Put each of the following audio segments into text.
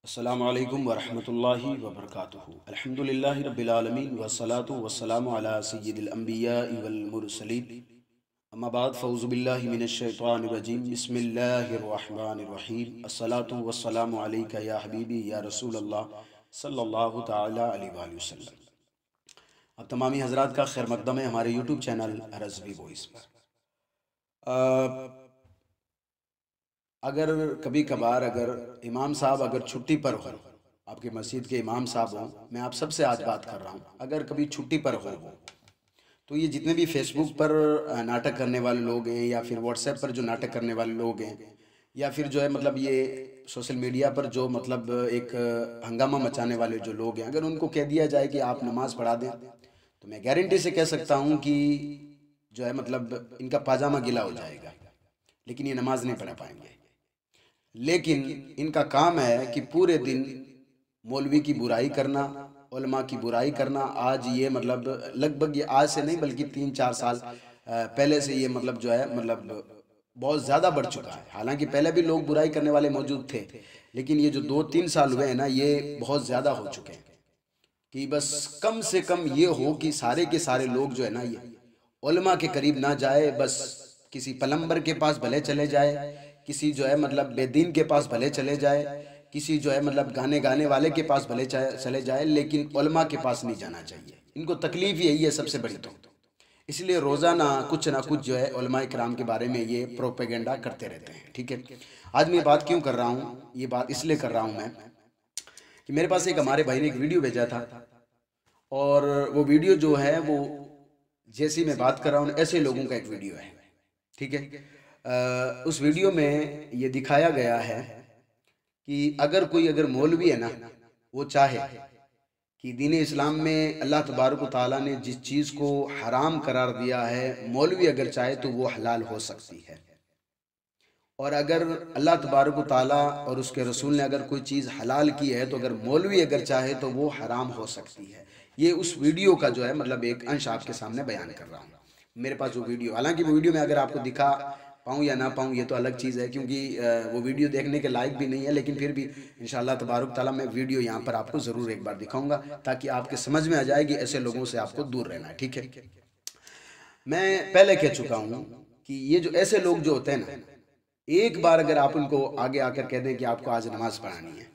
अस्सलामु अलैकुम वरहमतुल्लाहि वबरकातुहू। अल्हम्दुलिल्लाहि रब्बिल आलमीन वस्सलातु वस्सलामु अला सय्यिदिल अंबियाइ वल मुरसलीन। अम्मा बाद फ़ऊज़ु बिल्लाहि मिनश शैतानिर रजीम। बिस्मिल्लाहिर रहमानिर रहीम। अस्सलातु वस्सलामु अलैका या हबीबी या रसूल अल्लाह सल्लल्लाहु तआला अलैहि वसल्लम। अब तमामी हज़रात का खैर मक़दम है हमारे यूट्यूब चैनल रज़वी वॉइस पर। अगर कभी कभार अगर इमाम साहब अगर छुट्टी पर हो, आपके मस्जिद के इमाम साहब हों, मैं आप सबसे आज बात कर रहा हूँ, अगर कभी छुट्टी पर हो वो, तो ये जितने भी फेसबुक पर नाटक करने वाले लोग हैं या फिर व्हाट्सएप पर जो नाटक करने वाले लोग हैं या फिर जो है मतलब ये सोशल मीडिया पर जो मतलब एक हंगामा मचाने वाले जो लोग हैं, अगर उनको कह दिया जाए कि आप नमाज़ पढ़ा दें तो मैं गारंटी से कह सकता हूँ कि जो है मतलब इनका पाजामा गीला हो जाएगा, लेकिन ये नमाज नहीं पढ़ा पाएंगे। लेकिन इनका काम है कि पूरे दिन मौलवी की बुराई करना, उलमा की बुराई करना। आज ये मतलब लगभग ये आज से नहीं बल्कि 3-4 साल पहले से ये मतलब जो है मतलब बहुत ज़्यादा बढ़ चुका है। हालांकि पहले भी लोग बुराई करने वाले मौजूद थे, लेकिन ये जो 2-3 साल हुए हैं ना, ये बहुत ज़्यादा हो चुके हैं कि बस कम से कम ये हो कि सारे के सारे लोग जो है ना ये उलमा के करीब ना जाए, बस किसी प्लम्बर के पास भले चले जाए, किसी जो है मतलब बेदीन के पास भले चले जाए, किसी जो है मतलब गाने गाने वाले के पास भले चले जाए, लेकिन उलमा के पास नहीं जाना चाहिए। इनको तकलीफ यही है सबसे बड़ी। तो इसलिए रोज़ाना कुछ ना कुछ जो है उलमा किराम के बारे में ये प्रोपेगेंडा करते रहते हैं। ठीक है, आज मैं बात क्यों कर रहा हूँ, ये बात इसलिए कर रहा हूँ मैं कि मेरे पास एक हमारे भाई ने एक वीडियो भेजा था, और वो वीडियो जो है वो जैसी मैं बात कर रहा हूँ ऐसे लोगों का एक वीडियो है। ठीक है, उस वीडियो में ये दिखाया गया है कि अगर मौलवी है ना, वो चाहे कि दीन इस्लाम में अल्लाह तबारक व तआला ने जिस चीज़ को हराम करार दिया है, मौलवी अगर चाहे तो वो हलाल हो सकती है। और अगर अल्लाह तबारक व तआला और उसके रसूल ने अगर कोई चीज़ हलाल की है, तो अगर मौलवी अगर चाहे तो वो हराम हो सकती है। ये उस वीडियो का जो है मतलब एक अंश आपके सामने बयान कर रहा हूँ। मेरे पास वो वीडियो, हालांकि वो वीडियो में अगर आपको दिखा पाऊँ या ना पाऊँ ये तो अलग चीज़ है, क्योंकि वो वीडियो देखने के लायक भी नहीं है, लेकिन फिर भी इंशाअल्लाह तबारक ताला मैं वीडियो यहाँ पर आपको ज़रूर एक बार दिखाऊंगा, ताकि आपके समझ में आ जाए कि ऐसे लोगों से आपको दूर रहना है। ठीक है, मैं पहले कह चुका हूँ कि ये जो ऐसे लोग जो होते हैं ना, एक बार अगर आप उनको आगे आकर कह दें कि आपको आज नमाज पढ़ानी है,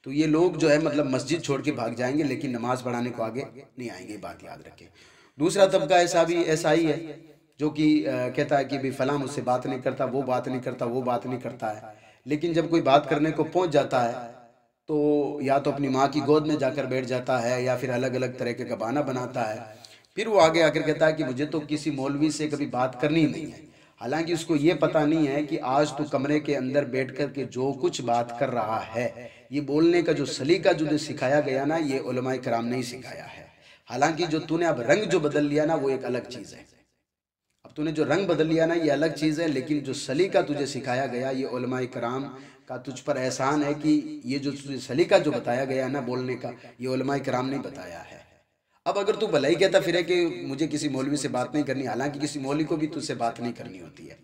तो ये लोग जो है मतलब मस्जिद छोड़ के भाग जाएंगे, लेकिन नमाज पढ़ाने को आगे नहीं आएंगे। बात याद रखें। दूसरा तबका ऐसा ही है जो कि कहता है कि भाई फलां मुझसे बात नहीं करता, वो बात नहीं करता, वो बात नहीं करता है, लेकिन जब कोई बात करने को पहुंच जाता है तो या तो अपनी माँ की गोद में जाकर बैठ जाता है या फिर अलग अलग तरीके का बहाना बनाता है। फिर वो आगे आकर कहता है कि मुझे तो किसी मौलवी से कभी बात करनी ही नहीं है। हालांकि उसको ये पता नहीं है कि आज तो कमरे के अंदर बैठ कर के जो कुछ बात कर रहा है, ये बोलने का जो सलीका जो सिखाया गया ना, ये उलमाए कराम ने ही सिखाया है। हालांकि जो तूने अब रंग जो बदल लिया ना, वो एक अलग चीज़ है। अब तूने जो रंग बदल लिया ना, ये अलग चीज़ है, लेकिन जो सलीका तुझे सिखाया गया, ये उलमाए कराम का तुझ पर एहसान है कि ये जो तुझे सलीका जो बताया गया ना बोलने का, ये उलमाए कराम ने बताया है। अब अगर तू भला ही कहता फिर है कि मुझे किसी मौलवी से बात नहीं करनी, हालांकि किसी मौलवी को भी तुझसे बात नहीं करनी होती है।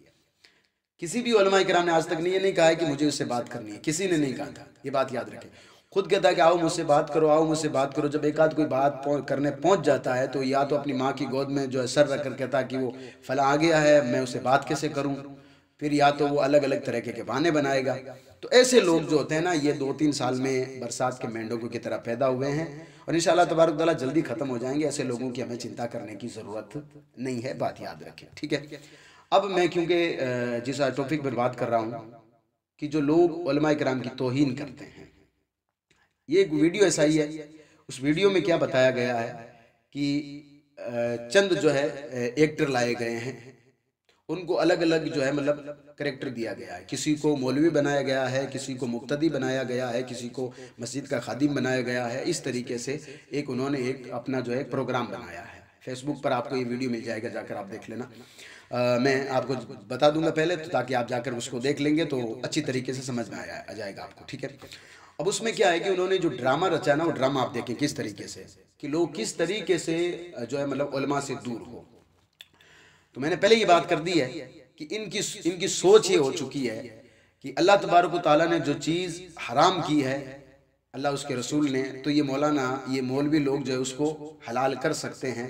किसी भी उलमाए किराम ने आज तक नहीं ये नहीं कहा है कि मुझे उससे बात करनी है, किसी ने नहीं कहा था। ये बात याद रखें। खुद कहता है कि आओ मुझसे बात करो, आओ मुझसे बात करो। जब एक आध कोई बात करने पहुंच जाता है तो या तो अपनी माँ की गोद में जो है सर रख कर कहता है कि वो फला आ गया है, मैं उससे बात कैसे करूँ। फिर या तो वो अलग अलग तरह के बहाने बनाएगा। तो ऐसे लोग जो होते हैं ना, ये 2-3 साल में बरसात के मेंढकों की तरह पैदा हुए हैं, और इंशाअल्लाह तबारक तआला जल्दी ख़त्म हो जाएंगे। ऐसे लोगों की हमें चिंता करने की ज़रूरत नहीं है। बात याद रखें। ठीक है, अब मैं क्योंकि जिस टॉपिक पर बात कर रहा हूँ कि जो लोग उलमाए किराम की तौहीन करते हैं, ये एक वीडियो ऐसा ही है। उस वीडियो में क्या बताया गया है कि चंद जो है एक्टर लाए गए हैं, उनको अलग अलग जो है मतलब करेक्टर दिया गया है। किसी को मौलवी बनाया गया है, किसी को मुक्तदी बनाया गया है, किसी को मस्जिद का खादिम बनाया गया है। इस तरीके से एक उन्होंने एक अपना जो है प्रोग्राम बनाया है। फेसबुक पर आपको ये वीडियो मिल जाएगा, जाकर आप देख लेना। मैं आपको बता दूंगा पहले, तो ताकि आप जाकर उसको देख लेंगे तो अच्छी तरीके से समझ में आ जाएगा आपको। ठीक है, अब उसमें क्या है कि उन्होंने जो ड्रामा रचा ना, वो ड्रामा आप देखें किस तरीके से, कि लोग किस तरीके से जो है मतलब उलमा से दूर हो। तो मैंने पहले ये बात कर दी है कि इनकी सोच ये हो चुकी है कि अल्लाह तबारक व तआला ने जो चीज़ हराम की है अल्लाह उसके रसूल ने, तो ये मौलाना, ये मौलवी लोग जो है उसको हलाल कर सकते हैं,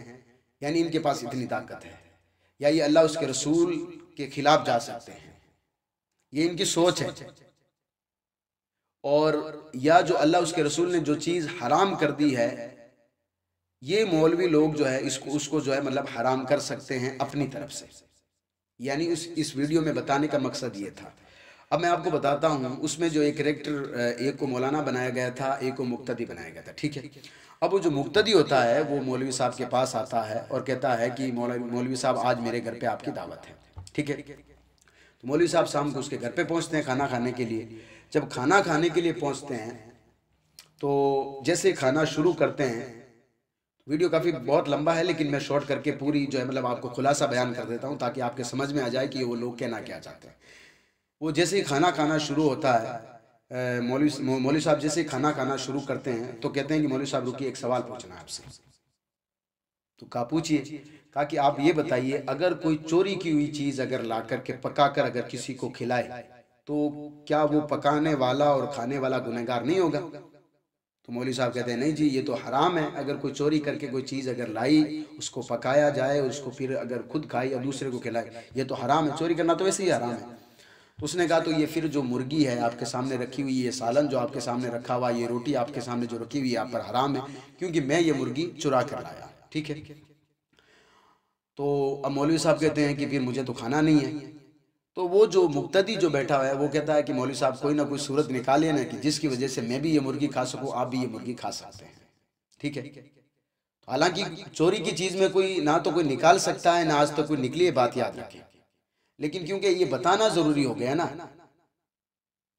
यानी इनके पास इतनी ताकत है, या ये अल्लाह उसके रसूल के खिलाफ जा सकते हैं, ये इनकी सोच है। और या जो अल्लाह उसके रसूल ने जो चीज़ हराम कर दी है, ये मौलवी लोग जो है उसको जो है मतलब हराम कर सकते हैं अपनी तरफ से। यानी इस वीडियो में बताने का मकसद ये था। अब मैं आपको बताता हूँ, उसमें जो एक कैरेक्टर, एक को मौलाना बनाया गया था, एक को मुक्तदी बनाया गया था, ठीक है। अब वो जो मुक्तदी होता है वो मौलवी साहब के पास आता है और कहता है कि मौलवी साहब आज मेरे घर पे आपकी दावत है, ठीक है। तो मौलवी साहब शाम को उसके घर पे पहुँचते हैं खाना खाने के लिए। जब खाना खाने के लिए पहुँचते हैं तो जैसे खाना शुरू करते हैं, वीडियो काफ़ी बहुत लंबा है लेकिन मैं शॉर्ट करके पूरी जो है मतलब आपको खुलासा बयान कर देता हूँ ताकि आपके समझ में आ जाए कि वो लोग कहना क्या चाहते हैं। वो जैसे ही खाना खाना शुरू होता है, मौलवी साहब जैसे ही खाना खाना शुरू करते हैं तो कहते हैं कि मौलवी साहब रुकिए, एक सवाल पूछना है आपसे। तो कहा पूछिए। कहा कि आप ये बताइए, अगर कोई चोरी की हुई चीज़ अगर ला करके पका कर अगर किसी को खिलाए तो क्या वो पकाने वाला और खाने वाला गुनहगार नहीं होगा? तो मौलवी साहब कहते हैं नहीं जी, ये तो हराम है। अगर कोई चोरी करके कोई चीज़ अगर लाई, उसको पकाया जाए, उसको फिर अगर खुद खाए या दूसरे को खिलाए, ये तो हराम है। चोरी करना तो वैसे ही हराम है। तो उसने कहा तो ये फिर जो मुर्गी है आपके सामने रखी हुई, ये सालन जो आपके सामने रखा हुआ, ये रोटी आपके सामने जो रखी हुई है आप पर हराम है, क्योंकि मैं ये मुर्गी चुरा कर लाया, ठीक है। तो अब मौलवी साहब कहते हैं कि फिर मुझे तो खाना नहीं है। तो वो जो मुक्तदी जो बैठा हुआ है वो कहता है कि मौलवी साहब कोई ना कोई सूरत निकालिए ना कि जिसकी वजह से मैं भी ये मुर्गी खा सकूं, आप भी ये मुर्गी खा सकते हैं, ठीक है। हालांकि चोरी की चीज़ में कोई ना तो कोई निकाल सकता है ना आज तक कोई निकली है, बात याद रखें। लेकिन क्योंकि ये बताना ज़रूरी हो गया ना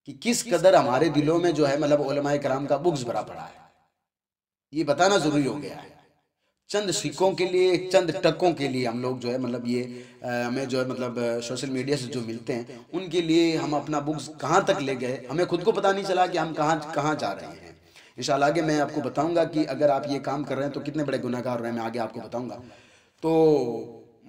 कि किस कदर हमारे दिलों में जो है मतलब उलमाए कराम का बुग़्ज़ भरा पड़ा है, ये बताना ज़रूरी हो गया है। चंद सिक्कों के लिए, चंद टकों के लिए हम लोग जो है मतलब ये हमें जो है मतलब सोशल मीडिया से जो मिलते हैं उनके लिए हम अपना बुक्स कहाँ तक ले गए, हमें खुद को पता नहीं चला कि हम कहाँ जा रहे हैं। इंशाल्लाह आगे मैं आपको बताऊंगा कि अगर आप ये काम कर रहे हैं तो कितने बड़े गुनहगार हो रहे हैं, मैं आगे आपको बताऊंगा। तो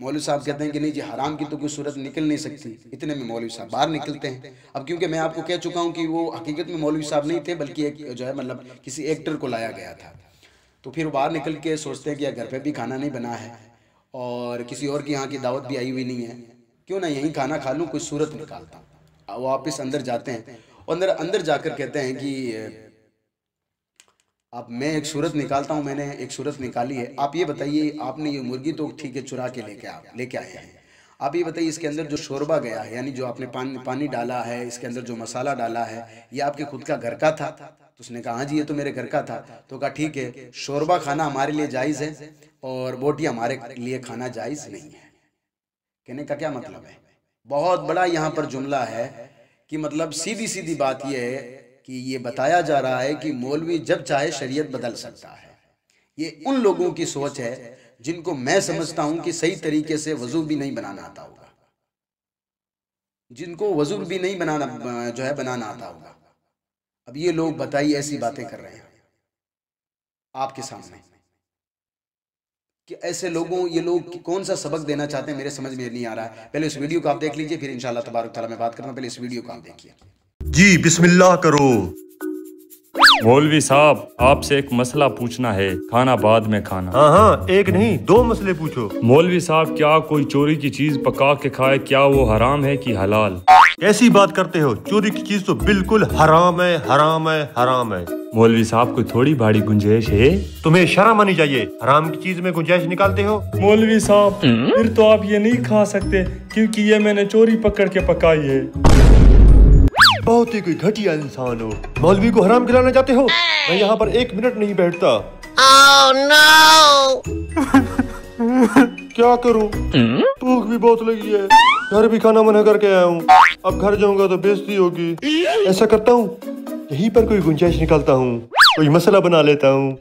मौलवी साहब कहते हैं कि नहीं जी, हराम की तो कोई सूरत निकल नहीं सकती। इतने में मौलवी साहब बाहर निकलते हैं। अब क्योंकि मैं आपको कह चुका हूँ कि वो हकीकत में मौलवी साहब नहीं थे बल्कि एक जो है मतलब किसी एक्टर को लाया गया था। तो फिर बाहर निकल के सोचते हैं कि घर पे भी खाना नहीं बना है और किसी और की यहाँ की दावत भी आई हुई नहीं है, क्यों ना यहीं खाना खा लूँ, कोई सूरत निकालता हूँ। वो वापस अंदर जाते हैं और अंदर जाकर कहते हैं कि अब मैं एक सूरत निकालता हूँ, मैंने एक सूरत निकाली है। आप ये बताइए, आपने ये मुर्गी तो ठीक है चुरा के लेके आए हैं, आप ये बताइए इसके अंदर जो शोरबा गया है यानी जो आपने पानी डाला है, इसके अंदर जो मसाला डाला है, ये आपके खुद का घर का था? तो उसने कहा हाँ जी ये तो मेरे घर का था। तो कहा ठीक है, शोरबा खाना हमारे लिए जायज़ है और बोटी हमारे लिए खाना जायज़ नहीं है। कहने का क्या मतलब है? बहुत बड़ा यहाँ पर जुमला है कि मतलब सीधी सीधी बात यह है कि ये बताया जा रहा है कि मौलवी जब चाहे शरीयत बदल सकता है। ये उन लोगों की सोच है जिनको मैं समझता हूं कि सही तरीके से वजू भी नहीं बनाना आता होगा, जिनको वजू भी नहीं बनाना आता होगा। अब ये लोग बताइए ऐसी बातें कर रहे हैं आपके सामने कि ऐसे लोगों, ये लोग कौन सा सबक देना चाहते हैं मेरे समझ में नहीं आ रहा है। पहले इस वीडियो को आप देख लीजिए, फिर इंशाल्लाह तबारक तआला मैं बात करता हूं। पहले इस वीडियो को आप देखिए जी। बिस्मिल्लाह करो। मौलवी साहब आपसे एक मसला पूछना है, खाना बाद में खाना। हाँ, एक नहीं 2 मसले पूछो। मौलवी साहब क्या कोई चोरी की चीज पका के खाए, क्या वो हराम है कि हलाल? कैसी बात करते हो, चोरी की चीज तो बिल्कुल हराम है, हराम है, हराम है। मौलवी साहब कोई थोड़ी बड़ी गुंजाइश है? तुम्हें शर्म आनी चाहिए, हराम की चीज में गुंजाइश निकालते हो। मौलवी साहब फिर तो आप ये नहीं खा सकते क्योंकि ये मैंने चोरी पकड़ के पकाई है। बहुत ही कोई घटिया इंसान हो, मौलवी को हराम खिलाना चाहते हो। मैं यहाँ पर 1 मिनट नहीं बैठता। Oh no! क्या करूं, भूख भी बहुत लगी है, घर भी खाना मना करके आया हूँ, अब घर जाऊंगा तो बेइज्जती होगी। ऐसा करता हूँ यहीं पर कोई गुंजाइश निकालता हूँ, कोई मसला बना लेता हूँ।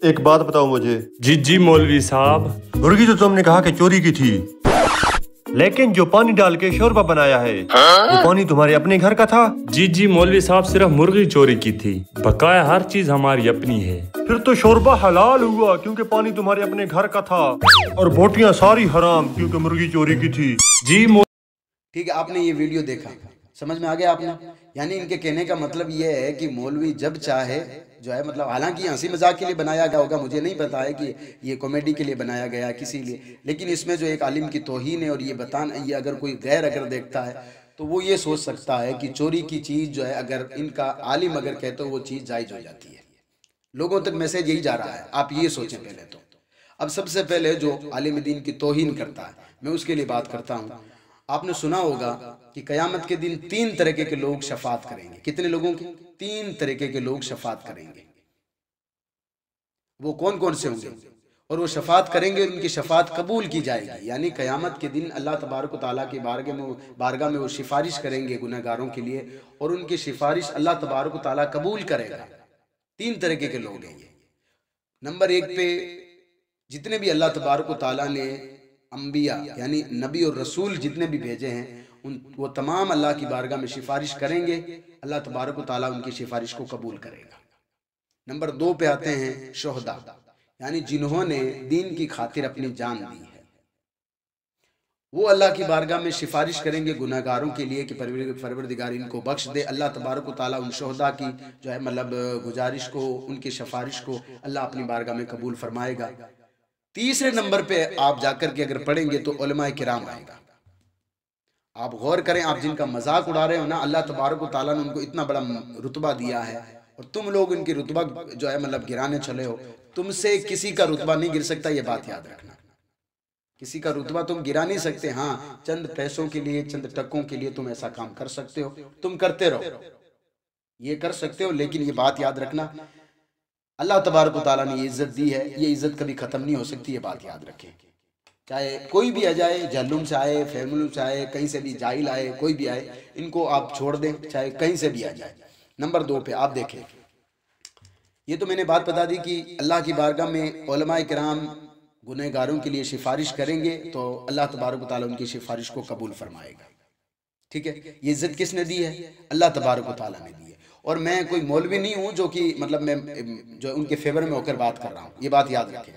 एक बात बताओ मुझे। जी मौलवी साहब। मुर्गी तो तुमने कहा कि चोरी की थी, लेकिन जो पानी डाल के शोरबा बनाया है वो पानी तुम्हारे अपने घर का था? जी जी मौलवी साहब, सिर्फ मुर्गी चोरी की थी, बकाया हर चीज हमारी अपनी है। फिर तो शोरबा हलाल हुआ क्योंकि पानी तुम्हारे अपने घर का था, और बोटियां सारी हराम क्योंकि मुर्गी चोरी की थी। जी ठीक है, आपने ये वीडियो देखा, समझ में आ गया आपने? यानी इनके कहने का मतलब ये है कि मौलवी जब चाहे जो है, मतलब हालांकि हंसी मजाक के लिए बनाया गया होगा, मुझे नहीं पता है कि ये कॉमेडी के लिए बनाया गया है किसी लिए, लेकिन इसमें जो एक आलिम की तौहीन है, और ये बताना, ये अगर कोई गैर अगर देखता है तो वो ये सोच सकता है कि चोरी की चीज़ जो है, अगर इनका आलिम अगर कहते हो वो चीज़ जायज़ हो जाती है। लोगों तक मैसेज यही जा रहा है, आप ये सोचें पहले तो। अब सबसे पहले जो आलिम दीन की तौहीन करता है, मैं उसके लिए बात करता हूँ। आपने सुना होगा कि क़यामत के दिन 3 तरीके के लोग शफात करेंगे। कितने लोगों की? 3 तरीके के लोग शफात करेंगे। वो कौन कौन से होंगे? और वो शफात करेंगे, उनकी शफात कबूल की जाएगी। यानी क़यामत के दिन अल्लाह तबारक व तआला की बारगाह में वो सिफारिश करेंगे गुनहगारों के लिए, और उनकी सिफारिश अल्लाह तबारक व तआला कबूल करेगा। 3 तरीके के लोग हैं ये। नंबर 1 पे जितने भी अल्लाह तबारक व तआला ने अंबिया यानी नबी और रसूल जितने भी भेजे हैं, वो तमाम अल्लाह की बारगाह में सिफारिश करेंगे, अल्लाह तबारक व तआला उनकी सिफारिश को कबूल करेगा। नंबर 2 पे आते हैं शोहदा, यानी जिन्होंने दीन की खातिर अपनी जान दी है, वो अल्लाह की बारगाह में सिफारिश करेंगे गुनाहगारों के लिए कि परवरदिगार इनको बख्श दे। अल्लाह तबारक व तआला उन शोहदा की जो है मतलब गुजारिश को, उनकी सिफारिश को अल्लाह अपनी बारगाह में कबूल फरमाएगा। तीसरे नंबर पे आप जाकर के अगर पढ़ेंगे तो उलमाए किराम आएगा। आप गौर करें, आप जिनका मजाक उड़ा रहे हो ना, अल्लाह तबारक व तआला ने उनको इतना बड़ा रुतबा दिया है, और तुम लोग इनकी रुतबा जो है मतलब गिराने चले हो। तुमसे किसी का रुतबा नहीं गिर सकता, ये बात याद रखना। किसी का रुतबा तुम गिरा नहीं सकते। हाँ, चंद पैसों के लिए, चंद टकों के लिए तुम ऐसा काम कर सकते हो, तुम करते रहो, ये कर सकते हो, लेकिन ये बात याद रखना, अल्लाह तबारक व तआला ने ये इज्जत दी है, ये इज्जत कभी खत्म नहीं हो सकती, ये बात याद रखें। चाहे कोई भी आ जाए, जहलुम से आए, फैमुलुम से आए, कहीं से भी जाहिल आए, कोई भी आए, इनको आप छोड़ दें, चाहे कहीं से भी आ जाए। नंबर 2 पे आप देखें, ये तो मैंने बात बता दी कि अल्लाह की बारगाह में उलमाए किराम गुनहगारों के लिए सिफारिश करेंगे, तो अल्लाह तबारक व तआला उनकी सिफारिश को कबूल फरमाएगा। ठीक है, ये इज्जत किसने दी है? अल्लाह तबारक व तआला ने दी है। और मैं कोई मौलवी नहीं हूँ जो कि मतलब मैं जो उनके फेवर में होकर बात कर रहा हूँ, ये बात याद रखें।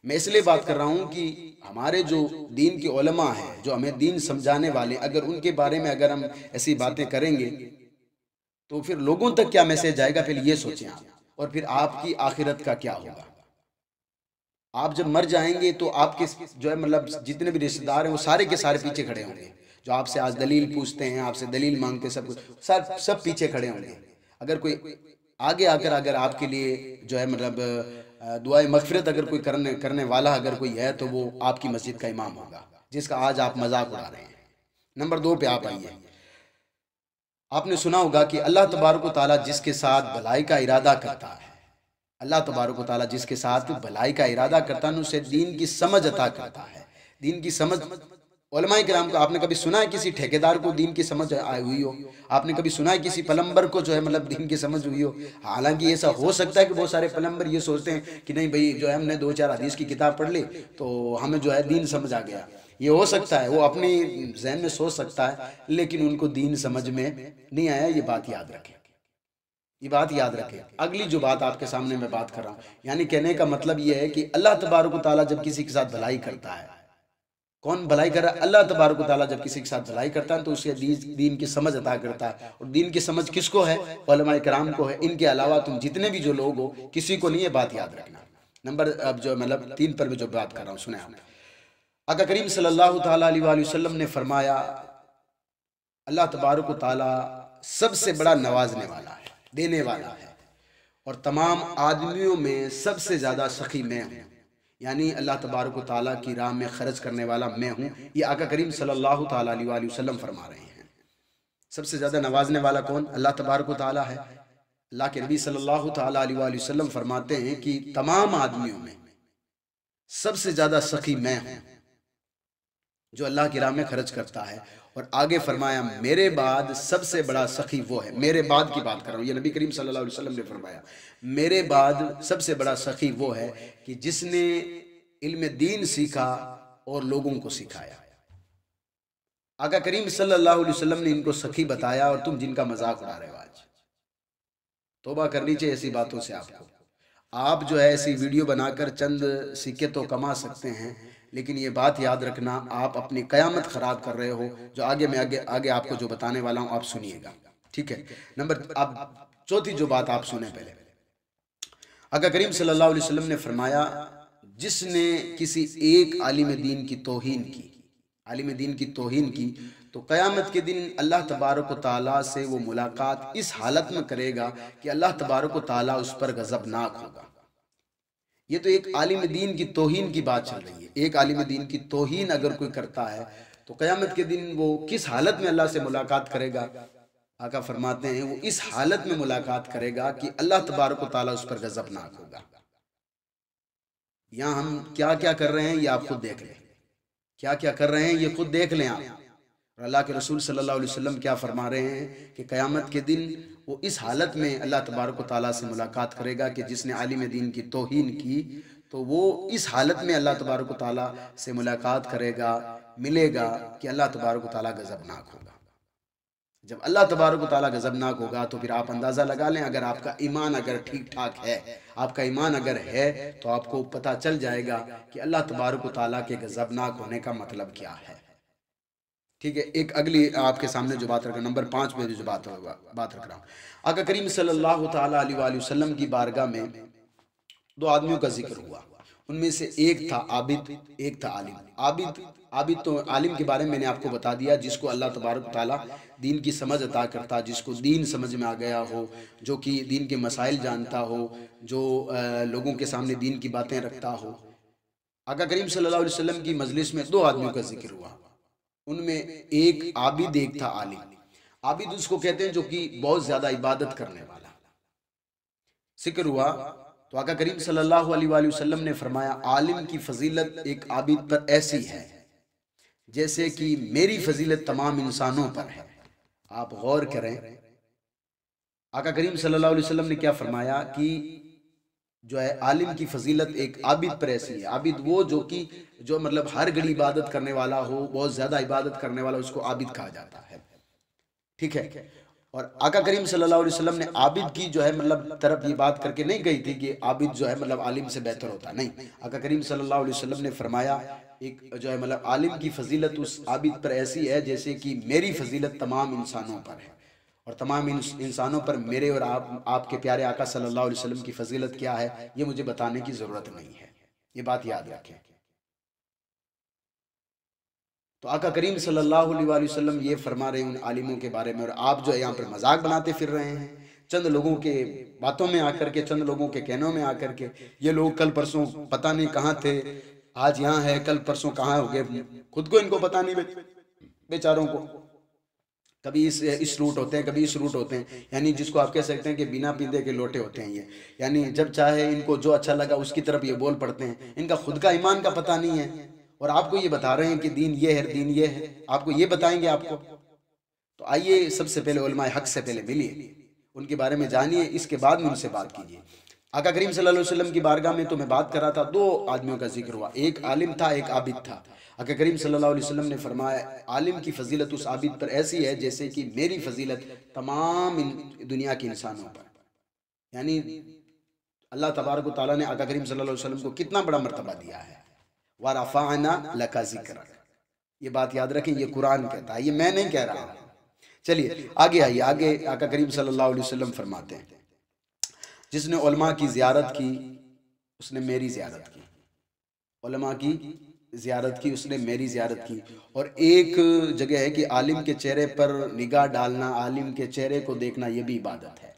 मैं इसलिए बात कर रहा हूँ कि हमारे जो दीन के उलमा हैं, जो हमें दीन समझाने वाले, अगर उनके बारे में अगर हम ऐसी बातें करेंगे तो फिर लोगों तक क्या मैसेज जाएगा, फिर ये सोचें आप। और फिर आपकी आखिरत का क्या होगा? आप जब मर जाएंगे तो आपके जो है मतलब जितने भी रिश्तेदार हैं वो सारे के सारे पीछे खड़े होंगे, जो आपसे आज दलील पूछते हैं, आपसे दलील मांगते, सब कुछ सब पीछे खड़े होंगे। अगर कोई आगे आकर अगर आपके लिए जो है मतलब दुआए मगफिरत अगर कोई करने वाला अगर कोई है, तो वो आपकी मस्जिद का इमाम होगा, जिसका आज आप मजाक उड़ा रहे हैं। नंबर 2 पे आप आइए। आपने सुना होगा कि अल्लाह तबारक व तआला जिसके साथ भलाई का इरादा करता है, अल्लाह तबारक व तआला जिसके साथ भलाई का इरादा करता है, उसे दीन की समझ अता करता है। दीन की समझ, उलमाए किराम को आपने कभी सुना है किसी ठेकेदार को दीन की समझ आई हुई हो? आपने कभी सुना है किसी प्लम्बर को जो है मतलब दीन की समझ हुई हो? हालांकि ऐसा हो सकता है कि बहुत सारे प्लम्बर ये सोचते हैं कि नहीं भाई जो है हमने 2-4 हदीस की किताब पढ़ ली तो हमें जो है दीन समझ आ गया। ये हो सकता है, वो अपनी जहन में सोच सकता है, लेकिन उनको दीन समझ में नहीं आया। ये बात याद रखें, ये बात याद रखें। अगली जो बात आपके सामने मैं बात कर रहा हूँ, यानी कहने का मतलब ये है कि अल्लाह तबारक व तआला जब किसी के साथ भलाई करता है, कौन भलाई कर रहा है? अल्लाह तबारक व तआला जब किसी के साथ भलाई करता है तो उसे दीन की समझ अता करता है। और दीन की समझ किसको है? उलमाए किराम को है। इनके अलावा तुम जितने भी जो लोग हो, किसी को नहीं, ये बात याद रखना। नंबर अब जो मतलब 3 पर मैं जो बात कर रहा हूँ, सुने आप। आका करीम सल्लल्लाहु तआला अलैहि वसल्लम ने फरमाया, अल्लाह तबारक व तआला सबसे बड़ा नवाजने वाला है, देने वाला है, और तमाम आदमियों में सबसे ज़्यादा सखी मैं हूँ। यानी अल्लाह तबारक व तआला की राह में खर्च करने वाला मैं हूँ। ये आका करीम सल्लल्लाहु तआला अलैहि वसल्लम फरमा रहे हैं। सबसे ज़्यादा नवाजने वाला कौन? अल्लाह तबारक व तआला है। अल्लाह के नबी सल्लल्लाहु तआला अलैहि वसल्लम फरमाते हैं कि तमाम आदमियों में सबसे ज़्यादा सखी मैं हूँ, जो अल्लाह की राह में खर्च करता है। और आगे फरमाया, मेरे बाद सबसे बड़ा सखी वो है। मेरे बाद की बात कर रहा हूँ, ये नबी करीम सल्लल्लाहु अलैहि वसल्लम ने फरमाया, मेरे बाद सबसे बड़ा सखी वो है कि जिसने इल्म दीन सीखा और लोगों को सिखाया। आका करीम सल्लल्लाहु अलैहि वसल्लम ने इनको सखी बताया और तुम जिनका मजाक उड़ा रहे हो। आज तौबा करनी चाहिए ऐसी बातों से। आपको आप जो है ऐसी वीडियो बनाकर चंद सिक्के तो कमा सकते हैं, लेकिन ये बात याद रखना आप अपनी कयामत खराब कर रहे हो। जो आगे मैं आगे आपको जो बताने वाला हूँ आप सुनिएगा, ठीक है। नंबर आप चौथी जो बात आप सुने पहले, आका करीम सल्लल्लाहु अलैहि वसल्लम ने फरमाया जिसने किसी एक आलिम दीन की तौहीन की, आलिम दीन की तौहीन की, तो क़यामत के दिन अल्लाह तबारक व तआला से वो मुलाकात इस हालत में करेगा कि अल्लाह तबारक व तआला उस पर गज़बनाक होगा। ये तो एक आलिम दीन की तौहीन की बात चल रही है। एक आलिम दीन की तौहीन अगर कोई करता है तो क़यामत के दिन वो किस हालत में अल्लाह से मुलाकात करेगा। आका फरमाते हैं वो इस हालत में मुलाकात करेगा कि अल्लाह तबारक व तआला उस पर गज़बनाक होगा। यहाँ हम क्या क्या कर रहे हैं ये आप खुद देख लें, क्या क्या कर रहे हैं ये खुद देख लें आप। और अल्लाह के रसूल सल्लल्लाहु अलैहि वसल्लम क्या फरमा रहे हैं कि क़यामत के दिन वो इस हालत में अल्लाह तबारक व तआला से मुलाकात करेगा कि जिसने आलिम दीन की तौहीन की, तो वो इस हालत में अल्लाह तबारक व तआला से मुलाकात करेगा, मिलेगा कि अल्लाह तबारक व तआला गज़बनाक होगा। जब अल्लाह तबारक व तआला गज़बनाक होगा तो फिर आप अंदाज़ा लगा लें, अगर आपका ईमान अगर ठीक ठाक है, आपका ईमान अगर है, तो आपको पता चल जाएगा कि अल्लाह तबारक व तआला के गज़बनाक होने का मतलब क्या है, ठीक है। एक अगली आपके सामने जो बात रख रहा हूँ, नंबर 5 पे जो बात रख रहा हूँ, आका करीम सल्लल्लाहु ताला अलैहि वसल्लम की बारगाह में 2 आदमियों का जिक्र हुआ। उनमें से एक था आबिद, एक था आलिम। आबिद तो आलिम के बारे में मैंने आपको बता दिया, जिसको अल्लाह तबारक ताला दीन की समझ अता करता, जिसको दीन समझ में आ गया हो, जो कि दीन के मसाइल जानता हो, जो लोगों के सामने दीन की बातें रखता हो। आका करीम सल्लल्लाहु अलैहि वसल्लम की मजलिस में 2 आदमियों का जिक्र हुआ। उनमें एक आबिद, एक था आलिम। आबिद उसको कहते हैं जो कि बहुत ज्यादा इबादत करने वाला। जिक्र हुआ तो आका करीम सल्लल्लाहु अलैहि वसल्लम ने फरमाया आलिम की फजीलत एक आबिद पर ऐसी है जैसे कि मेरी फजीलत तमाम इंसानों पर है। आप गौर करें, आका करीम सल्लल्लाहु अलैहि वसल्लम ने क्या फरमाया कि जो है आलिम की फजीलत एक आबिद पर ऐसी है। आबिद वो जो कि जो मतलब हर घड़ी इबादत करने वाला हो, बहुत ज्यादा इबादत करने वाला, उसको आबिद कहा जाता है, ठीक है। और आका करीम सल्लल्लाहु अलैहि वसल्लम ने आबिद की जो है मतलब तरफ ये बात करके नहीं गई थी कि आबिद जो है मतलब आलिम से बेहतर होता, नहीं। आका करीम सल्लल्लाहु अलैहि वसल्लम ने फरमाया एक जो है मतलब आलिम की फजीलत उस आबिद पर ऐसी है जैसे कि मेरी फजीलत तमाम इंसानों पर है, और तमाम इंसानों पर मेरे और आपके प्यारे आका सल्लल्लाहु अलैहि वसल्लम की फजीलत क्या है ये मुझे बताने की जरूरत नहीं है। ये बात याद रखें। तो आका करीम सल्लल्लाहु अलैहि वसल्लम ये फरमा रहे हैं उन आलिमों के बारे में, और आप जो है यहाँ पर मजाक बनाते फिर रहे हैं चंद लोगों के बातों में आकर के, चंद लोगों के कहनों में आकर के। ये लोग कल परसों पता नहीं कहाँ थे, आज यहाँ है, कल परसों कहाँ हो गए, खुद को इनको पता नहीं बेचारों को। कभी इस रूट होते हैं, कभी इस रूट होते हैं, यानी जिसको आप कह सकते हैं कि बिना पींदे के लोटे होते हैं ये। यानी जब चाहे इनको जो अच्छा लगा उसकी तरफ ये बोल पड़ते हैं, इनका खुद का ईमान का पता नहीं है, और आपको ये बता रहे हैं कि दीन ये है, दीन ये है, आपको ये बताएंगे आपको। तो आइए सबसे पहले उलमाए हक से पहले मिलिए, उनके बारे में जानिए, इसके बाद में उनसे बात कीजिए। आका करीम सल्लल्लाहु अलैहि वसल्लम की बारगाह में तो मैं बात कर रहा था, 2 आदमियों का जिक्र हुआ, एक आलिम था, एक आबिद था। आका करीम सल्लल्लाहु अलैहि वसल्लम ने फरमाया आलिम की फजीलत उस आबिद पर ऐसी है जैसे कि मेरी फजीलत तमाम दुनिया के इंसानों पर। यानी अल्लाह तबारक व तआला ने आका करीम सल्लल्लाहु अलैहि वसल्लम को कितना बड़ा मर्तबा दिया है। व रफ़अना लका ज़िक्रक, ये बात याद रखें, ये कुरान कहता है, ये मैं नहीं कह रहा हूँ। चलिए आगे आइए, आगे आका करीम सल्लल्लाहु अलैहि वसल्लम फरमाते हैं जिसने उलमा की ज़ियारत की उसने मेरी ज़ियारत की, उलमा की ज़ियारत की उसने मेरी ज़ियारत की। और एक जगह है कि आलिम के चेहरे पर निगाह डालना, आलिम के चेहरे को देखना, ये भी इबादत है।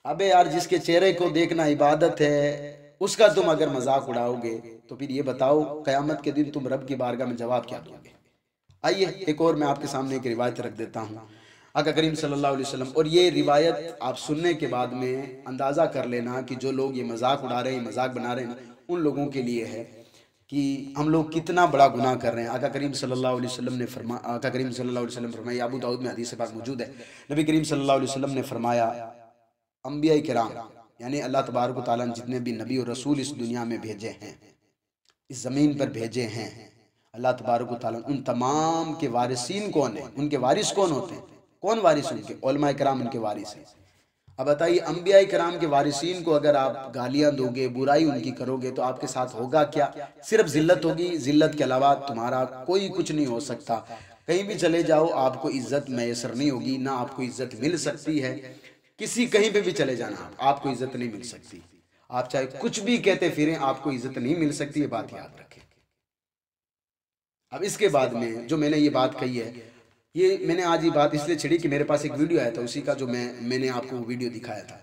अबे यार, जिसके चेहरे को देखना इबादत है उसका तुम अगर मजाक उड़ाओगे तो फिर ये बताओ क़यामत के दिन तुम रब की बारगाह में जवाब क्या दोगे। आइए एक और मैं आपके सामने एक रिवायत रख देता हूँ आका करीम सल्लल्लाहु अलैहि वसल्लम, और ये रिवायत आप सुनने के बाद में अंदाज़ा कर लेना कि जो लोग ये मजाक उड़ा रहे हैं, मजाक बना रहे हैं, उन लोगों के लिए है कि हम लोग कितना बड़ा गुनाह कर रहे हैं। आका करीम सल्लल्लाहु अलैहि वसल्लम ने फरमाया, अबू दाऊद में हदीस पाक मौजूद है, नबी करीम सल्लल्लाहु अलैहि वसल्लम ने फरमाया अंबिया किराम यानी अल्लाह तबारक व तआला ने जितने भी नबी और रसूल इस दुनिया में भेजे हैं, इस ज़मीन पर भेजे हैं, अल्लाह तबारक व तआला उन तमाम के वारिसीन कौन है, उनके वारिस कौन होते हैं, कौन वारिस उनके, उलमा कराम उनके वारिस हैं। अब बताइए, अंबिया कराम के वारिसीन को अगर आप गालियां दोगे, बुराई उनकी करोगे, तो आपके साथ होगा क्या? सिर्फ जिल्लत होगी। जिल्लत के अलावा तुम्हारा कोई कुछ नहीं हो सकता। कहीं भी चले जाओ आपको इज्जत मैसर नहीं होगी, ना आपको इज्जत मिल सकती है। किसी कहीं पे भी चले जाना आपको इज्जत नहीं मिल सकती। आप चाहे कुछ भी कहते फिरें, आपको इज्जत नहीं मिल सकती, ये बात याद रखें। अब इसके बाद में जो मैंने ये बात कही है, ये मैंने आज ये बात इसलिए छिड़ी कि मेरे पास एक वीडियो आया था, उसी का जो मैंने आपको वीडियो दिखाया था।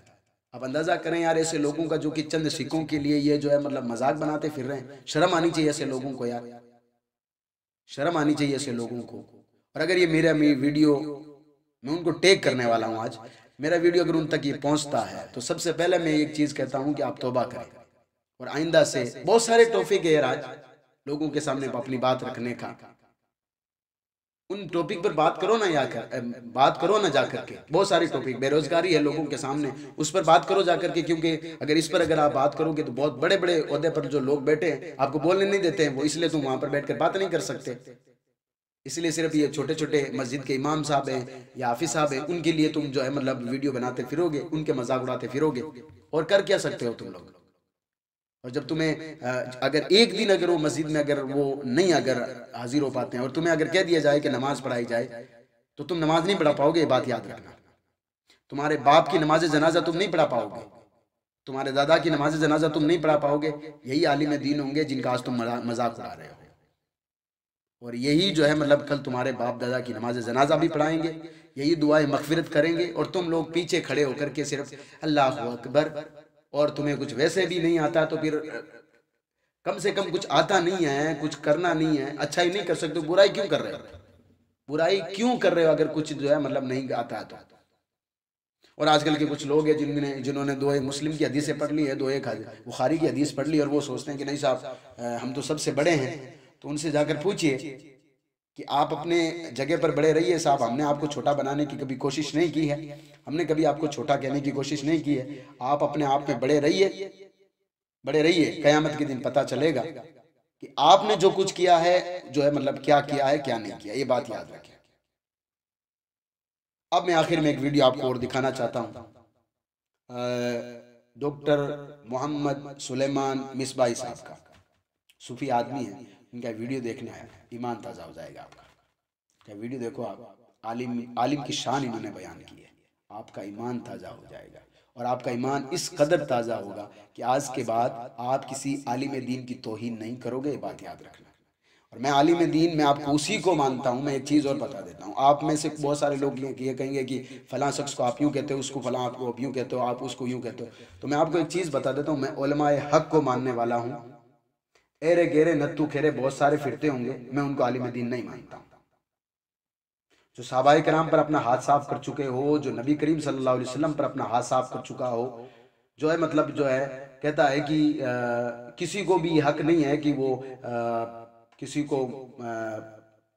अब अंदाजा करें यार, ऐसे लोगों का जो कि चंद सिक्कों के लिए ये जो है मतलब मजाक बनाते फिर रहे हैं। शर्म आनी चाहिए ऐसे लोगों को यार, शर्म आनी चाहिए ऐसे लोगों को। और अगर ये मेरा वीडियो, मैं उनको टैग करने वाला हूँ आज, मेरा वीडियो अगर उन तक ये पहुँचता है तो सबसे पहले मैं एक चीज़ कहता हूँ कि आप तौबा करें और आइंदा से बहुत सारे टॉपिक है यार आज लोगों के सामने अपनी बात रखने का, उन टॉपिक पर बात करो ना, बात करो ना जाकर के। बहुत सारी टॉपिक, बेरोजगारी है लोगों के सामने, उस पर बात करो जाकर के, क्योंकि अगर इस पर अगर आप बात करोगे तो बहुत बड़े बड़े ओहदे पर जो लोग बैठे हैं आपको बोलने नहीं देते हैं, वो इसलिए तुम वहां पर बैठकर बात नहीं कर सकते। इसलिए सिर्फ ये छोटे छोटे मस्जिद के इमाम साहब हैं या हाफिज साहब हैं, उनके लिए तुम जो है मतलब वीडियो बनाते फिरोगे, उनके मजाक उड़ाते फिरोगे, और कर क्या सकते हो तुम लोग। और जब तुम्हें अगर एक दिन अगर वो मस्जिद में अगर वो नहीं अगर हाजिर हो पाते हैं और तुम्हें अगर कह दिया जाए कि नमाज पढ़ाई जाए, तो तुम नमाज नहीं पढ़ा पाओगे, ये बात याद रखना। तुम्हारे बाप की नमाज जनाजा तुम नहीं पढ़ा पाओगे, तुम्हारे दादा की नमाज जनाजा तुम नहीं पढ़ा पाओगे। यही आलिम दीन होंगे जिनका आज तुम मजाक उड़ा रहे हो, और यही जो है मतलब कल तुम्हारे बाप दादा की नमाज जनाजा भी पढ़ाएंगे, यही दुआएं मगफिरत करेंगे, और तुम लोग पीछे खड़े होकर के सिर्फ अल्लाह अकबर, और तुम्हें कुछ वैसे भी नहीं आता तो फिर कम से कम कुछ आता नहीं है, कुछ करना नहीं है, अच्छा ही नहीं कर सकते, बुराई क्यों कर रहे हो, बुराई क्यों कर रहे हो अगर कुछ जो है मतलब नहीं आता है तो। और आजकल के कुछ लोग हैं जिन्होंने दो एक मुस्लिम की हदीसें पढ़ ली है, दो एक बुखारी की हदीस पढ़ ली, और वो सोचते हैं कि नहीं साहब हम तो सबसे बड़े हैं। तो उनसे जाकर पूछिए कि आप अपने जगह पर बड़े रहिए साहब, हमने आपको छोटा बनाने की कभी कोशिश नहीं की है, हमने कभी आपको छोटा कहने की कोशिश नहीं की है। आप अपने आप में बड़े रहिए, बड़े रहिए। क़यामत के दिन पता चलेगा कि आपने जो कुछ किया है जो है मतलब क्या किया है क्या नहीं किया, ये बात याद रखें। अब मैं आखिर में एक वीडियो आपको और दिखाना चाहता हूँ। डॉक्टर मोहम्मद सुलेमान मिसबाई साहब का, सूफी आदमी है, इनका वीडियो देखने आया, ईमान ताज़ा हो जाएगा आपका। क्या वीडियो देखो आप, आलिम की शान इन्होंने बयान की है, आपका ईमान ताज़ा हो जाएगा, और आपका ईमान इस कदर ताज़ा होगा कि आज के बाद आप किसी आलिम दीन की तौहीन नहीं करोगे, ये बात याद रखना। और मैं आलिम दीन में आपको उसी को मानता हूँ। मैं एक चीज़ और बता देता हूँ, आप में से बहुत सारे लोग ये कहेंगे कि फ़लाँ शख्स को आप यूँ कहते हो, उसको फ़लाँ आपको आप यूँ कहते हो, आप उसको यूँ कहते हो। तो मैं आपको एक चीज़ बता देता हूँ, मैं उलमाए हक़ को मानने वाला हूँ। एरे गेरे नत्तू खेरे बहुत सारे फिरते होंगे, मैं उनको आलिम दीन नहीं मानता हूँ। जो सहाबाए किराम पर अपना हाथ साफ कर चुके हो, जो नबी करीम सल्लल्लाहु अलैहि वसल्लम पर अपना हाथ साफ कर चुका हो, जो है मतलब जो है कहता है कि किसी को भी हक नहीं है कि वो किसी को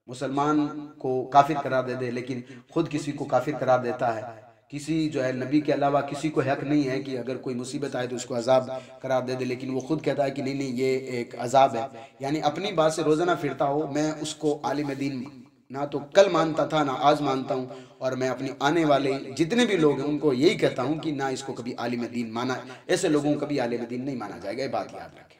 मुसलमान को काफिर करार दे दे, लेकिन खुद किसी को काफिर करार देता है। किसी जो है नबी के अलावा किसी को हक नहीं है कि अगर कोई मुसीबत आए तो उसको अजाब करार दे दे, लेकिन वो खुद कहता है कि नहीं नहीं ये एक अजाब है। यानी अपनी बात से रोजाना फिरता हो। मैं उसको आलिम दीन ना तो कल मानता था ना आज मानता हूँ, और मैं अपनी आने वाले जितने भी लोग हैं उनको यही कहता हूँ कि ना इसको कभी आलिम दीन माना, ऐसे लोगों को कभी आलिम दीन नहीं माना जाएगा, ये बात याद रखें।